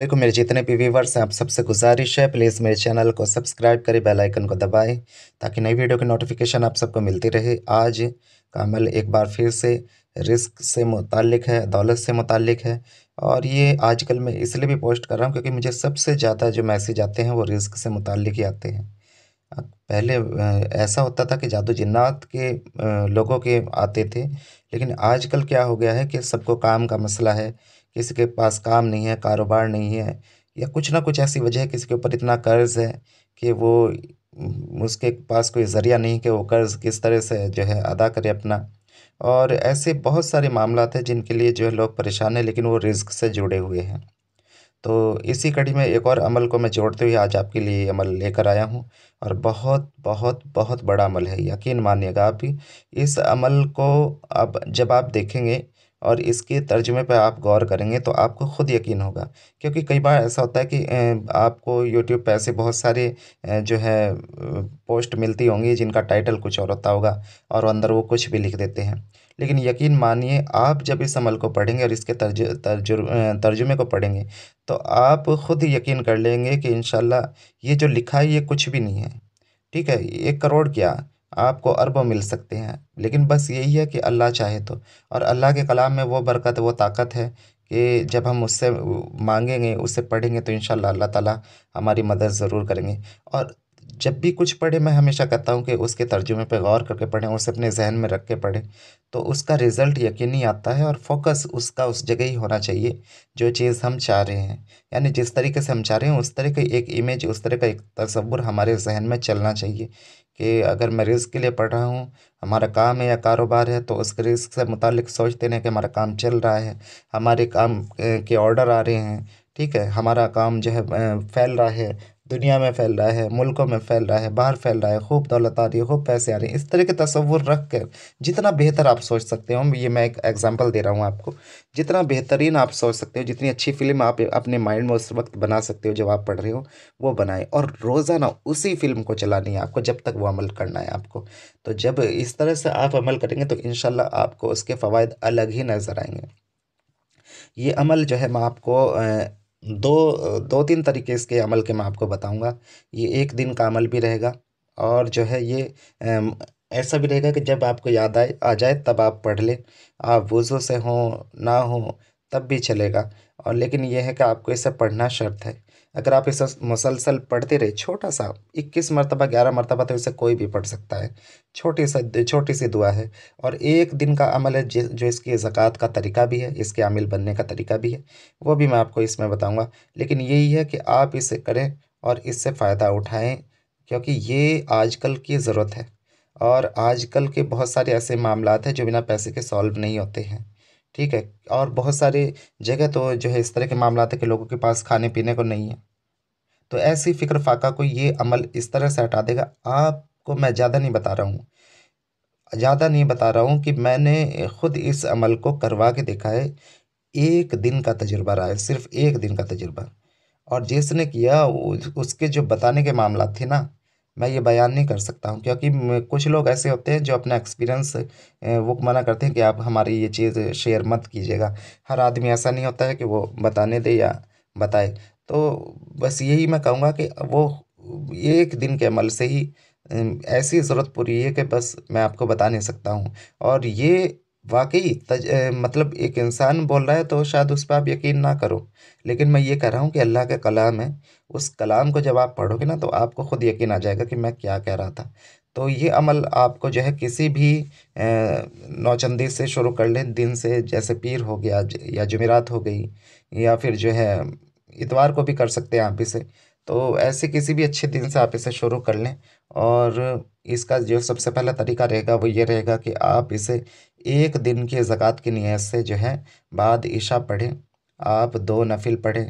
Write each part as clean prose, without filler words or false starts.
देखो, मेरे जितने भी व्यूवर्स हैं, आप सबसे गुज़ारिश है प्लीज़ मेरे चैनल को सब्सक्राइब करें, बेल आइकन को दबाएँ ताकि नई वीडियो की नोटिफ़िकेशन आप सबको मिलती रहे। आज का अमल एक बार फिर से रिस्क से मुताल्लिक है, दौलत से मुताल्लिक है और ये आजकल मैं इसलिए भी पोस्ट कर रहा हूँ क्योंकि मुझे सबसे ज़्यादा जो मैसेज आते हैं वो रिस्क से मुताल्लिक ही आते हैं। पहले ऐसा होता था कि जादू जिन्नात के लोगों के आते थे, लेकिन आजकल क्या हो गया है कि सबको काम का मसला है, किसी के पास काम नहीं है, कारोबार नहीं है या कुछ ना कुछ ऐसी वजह है, किसी के ऊपर इतना कर्ज़ है कि वो उसके पास कोई ज़रिया नहीं कि वो कर्ज़ किस तरह से जो है अदा करे अपना। और ऐसे बहुत सारे मामलात हैं जिनके लिए जो है लोग परेशान हैं, लेकिन वो रिज़्क से जुड़े हुए हैं। तो इसी कड़ी में एक और अमल को मैं जोड़ते हुए आज आपके लिए ये अमल लेकर आया हूँ और बहुत बहुत बहुत बड़ा अमल है, यकीन मानिएगा आप भी। इस अमल को अब जब आप देखेंगे और इसके तर्जुमे पे आप गौर करेंगे तो आपको खुद यकीन होगा, क्योंकि कई बार ऐसा होता है कि आपको यूट्यूब पे ऐसे बहुत सारे जो है पोस्ट मिलती होंगी जिनका टाइटल कुछ और होता होगा और अंदर वो कुछ भी लिख देते हैं। लेकिन यकीन मानिए, आप जब इस अमल को पढ़ेंगे और इसके तर्जुमे को पढ़ेंगे तो आप खुद यकीन कर लेंगे कि इंशाल्लाह ये जो लिखा है ये कुछ भी नहीं है। ठीक है? 1 करोड़ क्या, आपको अरबों मिल सकते हैं। लेकिन बस यही है कि अल्लाह चाहे तो। और अल्लाह के कलाम में वो बरकत, वो ताकत है कि जब हम उससे माँगेंगे, उससे पढ़ेंगे तो इंशाल्लाह अल्लाह ताला हमारी मदद ज़रूर करेंगे। और जब भी कुछ पढ़ें, मैं हमेशा कहता हूँ कि उसके तर्जुमे पे गौर करके पढ़ें, उसे अपने ज़हन में रख के पढ़ें, तो उसका रिज़ल्ट यकीनी आता है और फ़ोकस उसका उस जगह ही होना चाहिए, जो चीज़ हम चाह रहे हैं। यानी जिस तरीके से हम चाह रहे हैं उस तरह की एक इमेज, उस तरह का एक तसव्वुर हमारे ज़हन में चलना चाहिए कि अगर मैं रिज़्क के लिए पढ़ रहा हूँ, हमारा काम है या कारोबार है, तो उस रिज़्क से मुताल्लिक सोचते रहें कि हमारा काम चल रहा है, हमारे काम के ऑर्डर आ रहे हैं, ठीक है? हमारा काम जो है फैल रहा है, दुनिया में फैल रहा है, मुल्कों में फैल रहा है, बाहर फैल रहा है, खूब दौलत आ रही है, खूब पैसे आ रहे हैं। इस तरह के तसव्वुर रख कर जितना बेहतर आप सोच सकते हो, ये मैं एक एग्ज़ाम्पल दे रहा हूँ आपको। जितना बेहतरीन आप सोच सकते हो, जितनी अच्छी फ़िल्म आप अपने माइंड में उस वक़्त बना सकते हो जब आप पढ़ रहे हो, वो बनाएँ और रोज़ाना उसी फ़िल्म को चलानी है आपको जब तक वो अमल करना है आपको। तो जब इस तरह से आप अमल करेंगे तो इंशाल्लाह आपको उसके फ़वाइद अलग ही नज़र आएँगे। ये अमल जो है मैं आपको 2-3 तरीके इसके अमल के मैं आपको बताऊँगा। ये 1 दिन का अमल भी रहेगा और जो है ये अम, ऐसा भी रहेगा कि जब आपको याद आए आ जाए तब आप पढ़ लें। आप वुज़ू से हों, ना हों, तब भी चलेगा। और लेकिन ये है कि आपको इसे पढ़ना शर्त है। अगर आप इसे मुसलसल पढ़ते रहे, छोटा-सा 21 मरतबा, 11 मरतबा तो इसे कोई भी पढ़ सकता है। छोटी-सी दुआ है। और 1 दिन का अमल है जो इसकी ज़कात का तरीका भी है, इसके आमिल बनने का तरीका भी है, वो भी मैं आपको इसमें बताऊँगा। लेकिन यही है कि आप इसे करें और इससे फ़ायदा उठाएँ, क्योंकि ये आजकल की ज़रूरत है और आजकल के बहुत सारे ऐसे मामलात हैं जो बिना पैसे के सॉल्व नहीं होते हैं, ठीक है? और बहुत सारी जगह तो जो है इस तरह के मामलात हैं कि लोगों के पास खाने-पीने को नहीं है। तो ऐसी फ़िक्र फ़ाक़ा को ये अमल इस तरह से हटा देगा। आपको मैं ज़्यादा नहीं बता रहा हूँ कि मैंने खुद इस अमल को करवा के देखा है। 1 दिन का तजुर्बा रहा है, सिर्फ़ 1 दिन का तजुर्बा। और जिसने किया उसके जो बताने के मामलात थे ना, मैं ये बयान नहीं कर सकता हूँ, क्योंकि कुछ लोग ऐसे होते हैं जो अपना एक्सपीरियंस वो मना करते हैं कि आप हमारी ये चीज़ शेयर मत कीजिएगा। हर आदमी ऐसा नहीं होता है कि वो बताने दे या बताए। तो बस यही मैं कहूँगा कि वो 1 दिन के अमल से ही ऐसी ज़रूरत पूरी है कि बस मैं आपको बता नहीं सकता हूँ। और ये वाक़ई मतलब एक इंसान बोल रहा है तो शायद उस पे आप यकीन ना करो। लेकिन मैं ये कह रहा हूँ कि अल्लाह का कलाम है, उस कलाम को जब आप पढ़ोगे ना तो आपको खुद यकीन आ जाएगा कि मैं क्या कह रहा था। तो ये अमल आपको जो है किसी भी नौचंदी से शुरू कर लें, दिन से, जैसे पीर हो गया या जुमेरात हो गई या फिर जो है इतवार को भी कर सकते हैं आप इसे। तो ऐसे किसी भी अच्छे दिन से आप इसे शुरू कर लें और इसका जो सबसे पहला तरीका रहेगा वो ये रहेगा कि आप इसे 1 दिन की ज़कात की नियत से जो है बाद इशा पढ़ें। आप 2 नफ़िल पढ़ें,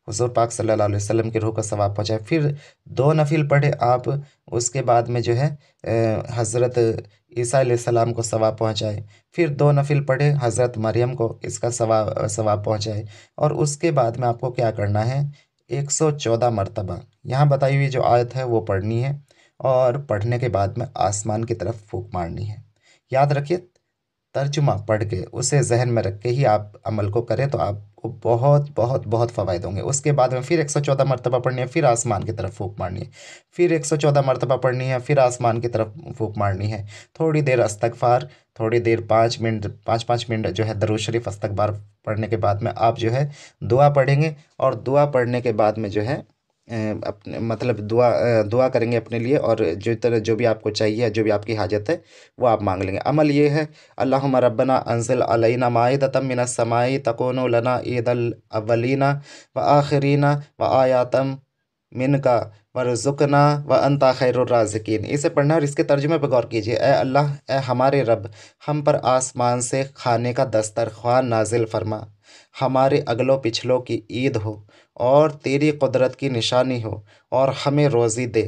हुज़ूर पाक सल्लल्लाहु अलैहि वसल्लम की रूह को सवाब पहुँचाएँ। फिर 2 नफ़िल पढ़ें आप, उसके बाद में जो है हज़रत ईसा अलैहिस्सलाम को सवाब पहुँचाएँ। फिर 2 नफ़िल पढ़ें, हज़रत मरियम को इसका सवाब पहुँचाएँ। और उसके बाद में आपको क्या करना है, 114 मरतबा यहाँ बताई हुई जो आयत है वो पढ़नी है और पढ़ने के बाद में आसमान की तरफ फूँक मारनी है। याद रखिए, तर्जुमा पढ़ के उसे जहन में रख के ही आप अमल को करें तो आपको बहुत बहुत बहुत फ़वाइद होंगे। उसके बाद में फिर 114 मरतबा पढ़नी है, फिर आसमान की तरफ फूंक मारनी है, फिर 114 मरतबा पढ़नी है, फिर आसमान की तरफ फूंक मारनी है। थोड़ी देर इस्तगफार, थोड़ी देर 5 मिनट, 5-5 मिनट जो है दरूद शरीफ इस्तगफार पढ़ने के बाद में आप जो है दुआ पढ़ेंगे। और दुआ पढ़ने के बाद में जो है अपने मतलब दुआ करेंगे अपने लिए, और जो भी आपको चाहिए, जो भी आपकी हाजत है वो आप मांग लेंगे। अमल ये है, अल्लाहुम्मा रब्बना अंज़िल अलैना माइदतम मिनस समाई तकूनु लना ईदल अव्वलीना व आखिरीना व आयातम मिनका वरज़ुकना व अंता खैरुर राज़िकीन। इसे पढ़ना और इसके तर्जुमे पर गौर कीजिए। ए अल्लाह, ए हमारे रब, हम पर आसमान से खाने का दस्तरख्वान नाजिल फरमा, हमारे अगलों पिछलों की ईद हो और तेरी कुदरत की निशानी हो, और हमें रोज़ी दे,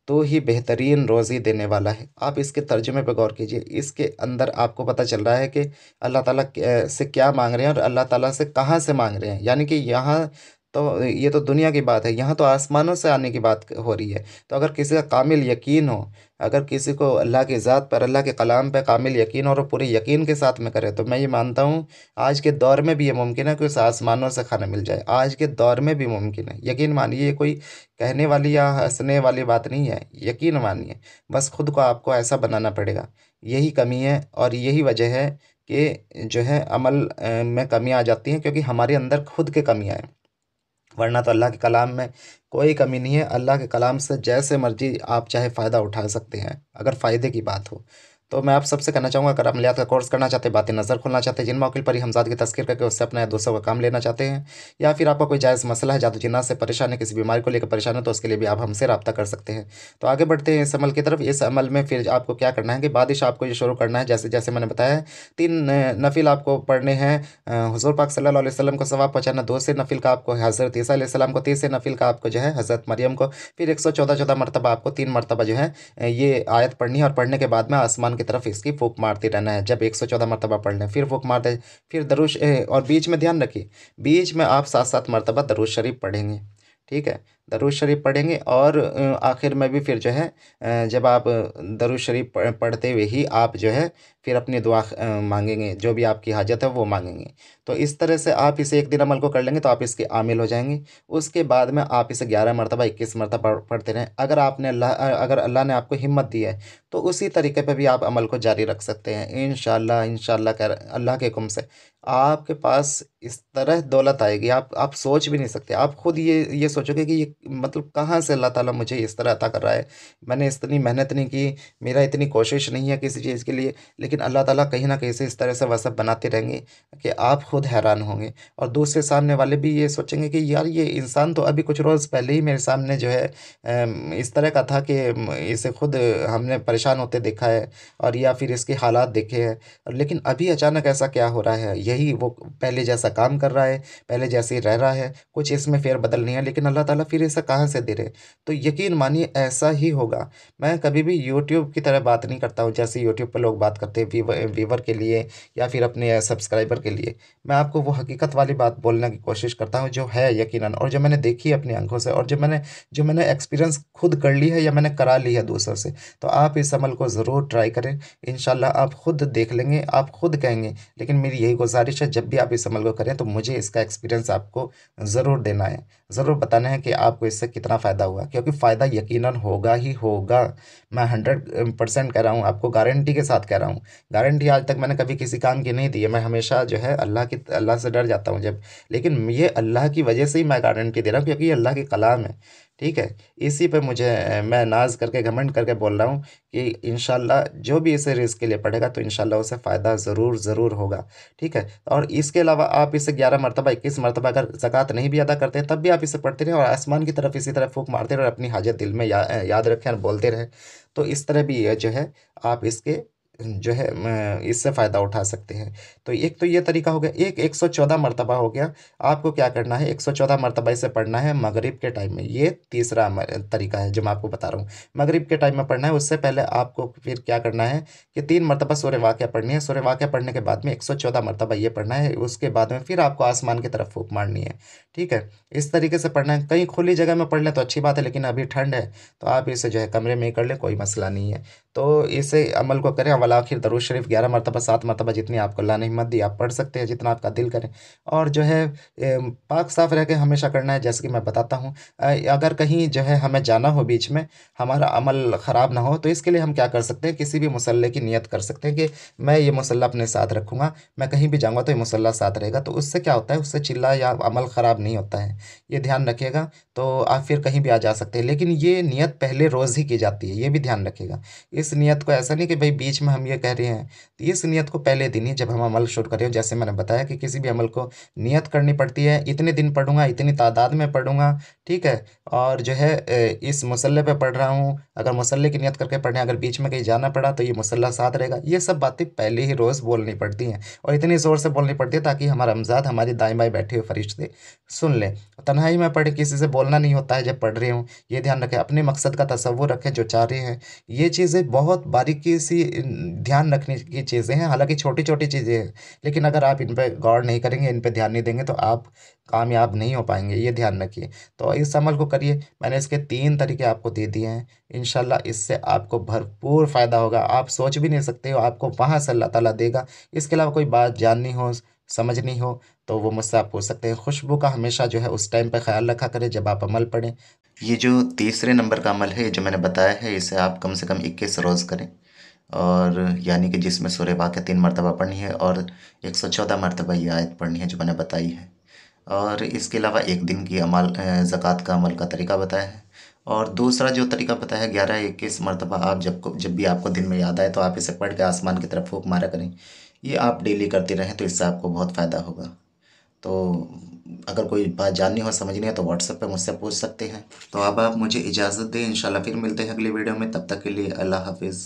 तो ही बेहतरीन रोज़ी देने वाला है। आप इसके तर्जुमे पे गौर कीजिए। इसके अंदर आपको पता चल रहा है कि अल्लाह ताला से क्या मांग रहे हैं और अल्लाह ताला से कहाँ से मांग रहे हैं। यानी कि यहाँ तो ये तो दुनिया की बात है, यहाँ तो आसमानों से आने की बात हो रही है। तो अगर किसी का कामिल यकीन हो, अगर किसी को अल्लाह की ज़ात पर, अल्लाह के कलाम पे कामिल यकीन हो और वो पूरे यकीन के साथ में करे, तो मैं ये मानता हूँ आज के दौर में भी ये मुमकिन है कि उसे आसमानों से खाना मिल जाए। आज के दौर में भी मुमकिन है, यकीन मानिए। ये कोई कहने वाली या हँसने वाली बात नहीं है, यकीन मानिए। बस खुद को आपको ऐसा बनाना पड़ेगा। यही कमी है और यही वजह है कि जो है अमल में कमी आ जाती है, क्योंकि हमारे अंदर खुद के कमियाँ हैं। वरना तो अल्लाह के कलाम में कोई कमी नहीं है। अल्लाह के कलाम से जैसे मर्जी आप चाहे फ़ायदा उठा सकते हैं, अगर फ़ायदे की बात हो। तो मैं आप सबसे कहना चाहूँगा, अगर आप अमलियात का कोर्स करना चाहते हैं, बातें नज़र खोलना चाहते हैं, जिन मौके पर ही हमज़ाद की तज़किर करके उससे अपने दोस्तों का काम लेना चाहते हैं, या फिर आपका कोई जायज़ मसला है, जादू जिन्नात से परेशान है, किसी बीमारी को लेकर परेशान है, तो उसके लिए भी आप हमसे रब्ता कर सकते हैं। तो आगे बढ़ते हैं इस अमल की तरफ। इस अमल में फिर आपको क्या करना है कि बादिश आपको ये शुरू करना है, जैसे जैसे मैंने बताया है। 3 नफ़िल आपको पढ़ने हैं। हुज़ूर पाक सल्लल्लाहु अलैहि वसल्लम को सवाब पहुँचाना। 2 से नफ़िल का आपको हज़रत ईसा अलैहिस्सलाम को, 3 से नफ़िल का आपको जो है हज़रत मरियम को। फिर 114 मरतबा आपको 3 मरतबा जो है ये आयत पढ़नी है, और पढ़ने के बाद में आसमान की तरफ इसकी फूंक मारते रहना है। जब 114 मरतबा पढ़ लें फिर फूंक मार दें। फिर और बीच में ध्यान रखिए, बीच में आप 7-7 मरतबा दरूद शरीफ पढ़ेंगे। ठीक है, दरूद शरीफ पढ़ेंगे, और आखिर में भी फिर जो है जब आप दरूद शरीफ पढ़ते हुए ही आप जो है फिर अपनी दुआ मांगेंगे, जो भी आपकी हाजत है वो मांगेंगे। तो इस तरह से आप इसे एक दिन अमल को कर लेंगे तो आप इसके आमिल हो जाएंगे। उसके बाद में आप इसे 11 मरतबा, 21 मरतबा पढ़ते रहें। अगर अल्लाह ने आपको हिम्मत दी है तो उसी तरीके पे भी आप अमल को जारी रख सकते हैं। इंशाअल्लाह इंशाअल्लाह अल्लाह के हुक्म से आपके पास इस तरह दौलत आएगी, आप सोच भी नहीं सकते। आप खुद ये सोचोगे कि ये मतलब कहाँ से अल्लाह ताला मुझे इस तरह अता कर रहा है। मैंने इतनी मेहनत नहीं की, मेरा इतनी कोशिश नहीं है किसी चीज़ के लिए, लेकिन अल्लाह ताला कहीं न कहीं से इस तरह से वसफ़ बनाते रहेंगे कि आप खुद हैरान होंगे। और दूसरे सामने वाले भी ये सोचेंगे कि यार ये इंसान तो अभी कुछ रोज़ पहले ही मेरे सामने जो है इस तरह का था कि इसे खुद हमने परेशान होते देखा है, और या फिर इसके हालात देखे हैं, लेकिन अभी अचानक ऐसा क्या हो रहा है। यही वो पहले जैसा काम कर रहा है, पहले जैसे ही रह रहा है, कुछ इसमें फेरबदल नहीं है, लेकिन अल्लाह ताला फिर ऐसा कहाँ से दे रहे। तो यकीन मानिए ऐसा ही होगा। मैं कभी भी यूट्यूब की तरह बात नहीं करता हूँ, जैसे यूट्यूब पर लोग बात करते हैं व्यूवर के लिए या फिर अपने सब्सक्राइबर के लिए। मैं आपको वो हकीकत वाली बात बोलने की कोशिश करता हूँ जो है यकीनन, और जो मैंने देखी है अपनी आंखों से, और जो मैंने एक्सपीरियंस खुद कर ली है या मैंने करा ली है दूसरों से। तो आप इस अमल को ज़रूर ट्राई करें। इंशाल्लाह आप खुद देख लेंगे, आप खुद कहेंगे। लेकिन मेरी यही गुजारिश है, जब भी आप इस अमल को करें तो मुझे इसका एक्सपीरियंस आपको ज़रूर देना है, ज़रूर बताना है कि आपको इससे कितना फ़ायदा हुआ, क्योंकि फ़ायदा यकीनन होगा ही होगा। मैं 100% कह रहा हूँ, आपको गारंटी के साथ कह रहा हूँ। गारंटी आज तक मैंने कभी किसी काम की नहीं दी है। मैं हमेशा जो है अल्लाह से डर जाता हूँ जब, लेकिन ये अल्लाह की वजह से ही मैं गारंटी दे रहा हूँ, क्योंकि ये अल्लाह के कलाम है। ठीक है, इसी पे मुझे मैं नाज करके घमंड करके बोल रहा हूँ कि इंशाल्लाह जो भी इसे रिज़्क के लिए पढ़ेगा तो इंशाल्लाह उसे फ़ायदा ज़रूर ज़रूर होगा। ठीक है, और इसके अलावा आप इसे 11 मरतबा, 21 मरतबा अगर ज़कात नहीं भी अदा करते हैं तब भी आप इसे पढ़ते रहें, और आसमान की तरफ इसी तरह फूंक मारते रहें, और अपनी हाजत दिल में याद रखें और बोलते रहें। तो इस तरह भी ये जो है आप इसके जो है इससे फ़ायदा उठा सकते हैं। तो एक तो ये तरीका हो गया। एक 114 मरतबा हो गया। आपको क्या करना है, 114 मरतबा इसे पढ़ना है मगरिब के टाइम में। ये तीसरा तरीका है जो मैं आपको बता रहा हूँ। मगरिब के टाइम में पढ़ना है। उससे पहले आपको फिर क्या करना है कि 3 मरतबा सूरह वाक़िया पढ़नी है। सूरह वाक़िया पढ़ने के बाद में 114 मरतबा ये पढ़ना है। उसके बाद में फिर आपको आसमान की तरफ फूंक मारनी है। ठीक है, इस तरीके से पढ़ना है। कहीं खुली जगह में पढ़ लें तो अच्छी बात है, लेकिन अभी ठंड है तो आप इसे जो है कमरे में ही कर लें, कोई मसला नहीं है। तो इसे अमल को करें। अव्वल आखिर दरूद शरीफ 11 मरतबा 7 मरतबा जितनी आपको अल्लाह ने हिम्मत दी आप पढ़ सकते हैं, जितना आपका दिल करे। और जो है पाक साफ़ रह के हमेशा करना है, जैसे कि मैं बताता हूँ। अगर कहीं जो है हमें जाना हो बीच में, हमारा अमल ख़राब ना हो, तो इसके लिए हम क्या कर सकते हैं, किसी भी मुसल्ले की नियत कर सकते हैं कि मैं ये मुसल्ला अपने साथ रखूँगा, मैं कहीं भी जाऊँगा तो ये मुसल्ला साथ रहेगा। तो उससे क्या होता है, उससे चिल्ला या अमल ख़राब नहीं होता है, ये ध्यान रखिएगा। तो आप फिर कहीं भी आ जा सकते हैं। लेकिन ये नियत पहले रोज़ ही की जाती है, ये भी ध्यान रखिएगा। इस नियत को ऐसा नहीं कि भई बीच में हम ये कह रहे हैं, तो इस नियत को पहले दिन ही जब हम अमल शुरू कर रहे हो, जैसे मैंने बताया कि किसी भी अमल को नियत करनी पड़ती है, इतने दिन पढ़ूँगा, इतनी तादाद में पढ़ूँगा, ठीक है? और जो है इस मुसल्ले पे पढ़ रहा हूँ, अगर मुसल्ले की नियत करके पढ़ें, अगर बीच में कहीं जाना पड़ा तो ये मुसल्ला साथ रहेगा। ये सब बातें पहले ही रोज़ बोलनी पड़ती हैं, और इतनी ज़ोर से बोलनी पड़ती है ताकि हमारा अमज़ाद, हमारे दाएँ-बाएँ बैठे हुए फ़रिश्ते सुन लें। तन्हाई में पढ़ें, किसी से बोलना नहीं होता है जब पढ़ रहे हों, ये ध्यान रखें। अपने मकसद का तसव्वुर रखें जो चाह रहे हैं। ये चीज़ें बहुत बारीकी से ध्यान रखने की चीज़ें हैं, हालाँकि छोटी-छोटी चीज़ें हैं, लेकिन अगर आप इन पे गौर नहीं करेंगे, इन पे ध्यान नहीं देंगे, तो आप कामयाब नहीं हो पाएँगे, ये ध्यान रखिए। तो इस अमल को करिए, मैंने इसके 3 तरीके आपको दे दिए हैं। इंशाल्लाह इससे आपको भरपूर फ़ायदा होगा, आप सोच भी नहीं सकते हो, आपको वहाँ से अल्लाह ताला देगा। इसके अलावा कोई बात जाननी हो, समझनी हो, तो वो मुझसे आप पूछ सकते हैं। खुशबू का हमेशा जो है उस टाइम पे ख़्याल रखा करें जब आप अमल पढ़ें। ये जो तीसरे नंबर का अमल है, जो मैंने बताया है, इसे आप कम से कम 21 रोज़ करें, और यानी कि जिसमें सूरह वाक़िया 3 मरतबा पढ़नी है और 114 मरतबा ये आयत पढ़नी है जो मैंने बताई है। और इसके अलावा एक दिन की ज़कात का अमल का तरीका बताया है। और दूसरा जो तरीका बताया है, 11-21 मरतबा आप जब भी आपको दिन में याद आए तो आप इसे पढ़ के आसमान की तरफ फूँक मारा करें। ये आप डेली करते रहें तो इससे आपको बहुत फ़ायदा होगा। तो अगर कोई बात जाननी हो, समझनी है, तो व्हाट्सएप पे मुझसे पूछ सकते हैं। तो अब आप मुझे इजाज़त दें, इंशाल्लाह फिर मिलते हैं अगली वीडियो में। तब तक के लिए अल्लाह हाफ़िज़।